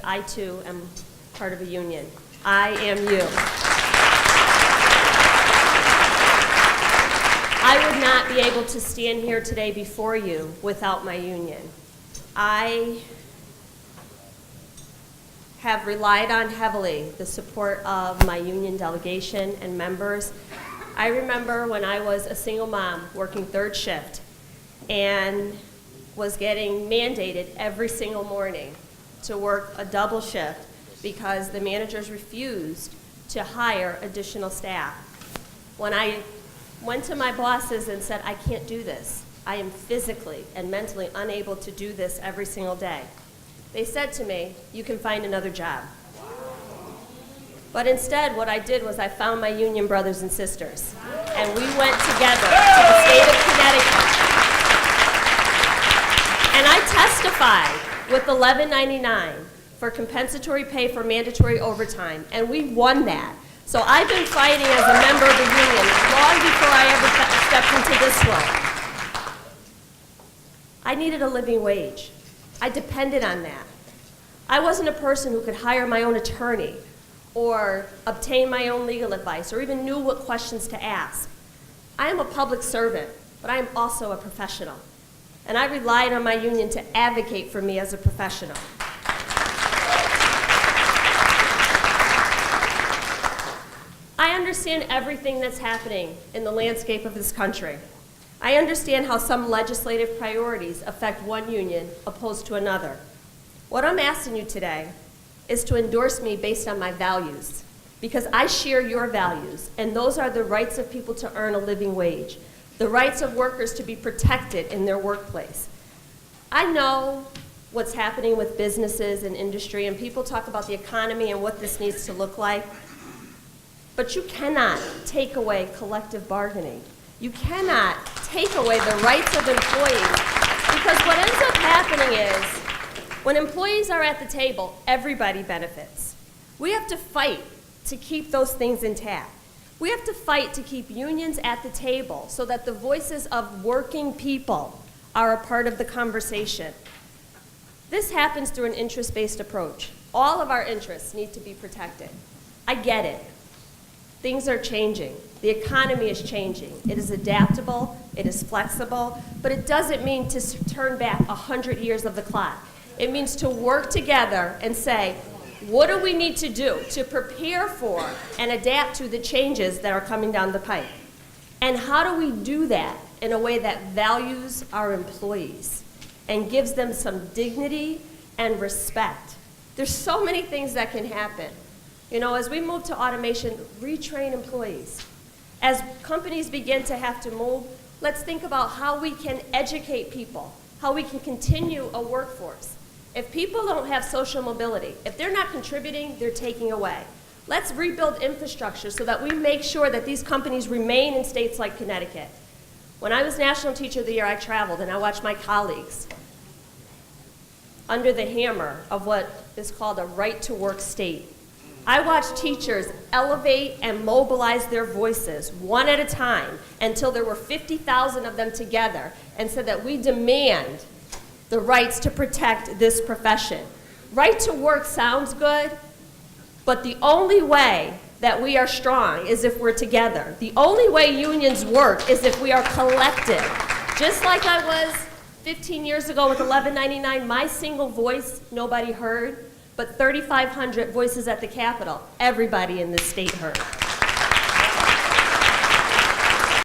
I too am part of a union. I am you. I would not be able to stand here today before you without my union. I have relied on heavily the support of my union delegation and members. I remember when I was a single mom working third shift and was getting mandated every single morning to work a double shift because the managers refused to hire additional staff. When I went to my bosses and said, I can't do this. I am physically and mentally unable to do this every single day. They said to me, you can find another job. But instead, what I did was I found my union brothers and sisters, and we went together to the state of Connecticut. And I testified with $11.99 for compensatory pay for mandatory overtime, and we won that. So I've been fighting as a member of the union long before I ever stepped into this role. I needed a living wage. I depended on that. I wasn't a person who could hire my own attorney or obtain my own legal advice or even knew what questions to ask. I am a public servant, but I am also a professional. And I relied on my union to advocate for me as a professional. I understand everything that's happening in the landscape of this country. I understand how some legislative priorities affect one union opposed to another. What I'm asking you today is to endorse me based on my values, because I share your values, and those are the rights of people to earn a living wage, the rights of workers to be protected in their workplace. I know what's happening with businesses and industry, and people talk about the economy and what this needs to look like, but you cannot take away collective bargaining. You cannot take away the rights of employees, because what ends up happening is when employees are at the table, everybody benefits. We have to fight to keep those things intact. We have to fight to keep unions at the table so that the voices of working people are a part of the conversation. This happens through an interest-based approach. All of our interests need to be protected. I get it. Things are changing. The economy is changing. It is adaptable, it is flexible, but it doesn't mean to turn back 100 years of the clock. It means to work together and say, what do we need to do to prepare for and adapt to the changes that are coming down the pipe? And how do we do that in a way that values our employees and gives them some dignity and respect? There's so many things that can happen. You know, as we move to automation, retrain employees. As companies begin to have to move, let's think about how we can educate people, how we can continue a workforce. If people don't have social mobility, if they're not contributing, they're taking away. Let's rebuild infrastructure so that we make sure that these companies remain in states like Connecticut. When I was National Teacher of the Year, I traveled and I watched my colleagues under the hammer of what is called a right-to-work state. I watched teachers elevate and mobilize their voices one at a time until there were 50,000 of them together and said that we demand the rights to protect this profession. Right to work sounds good, but the only way that we are strong is if we're together. The only way unions work is if we are collective. Just like I was 15 years ago with $11.99, my single voice nobody heard, but 3,500 voices at the Capitol, everybody in this state heard.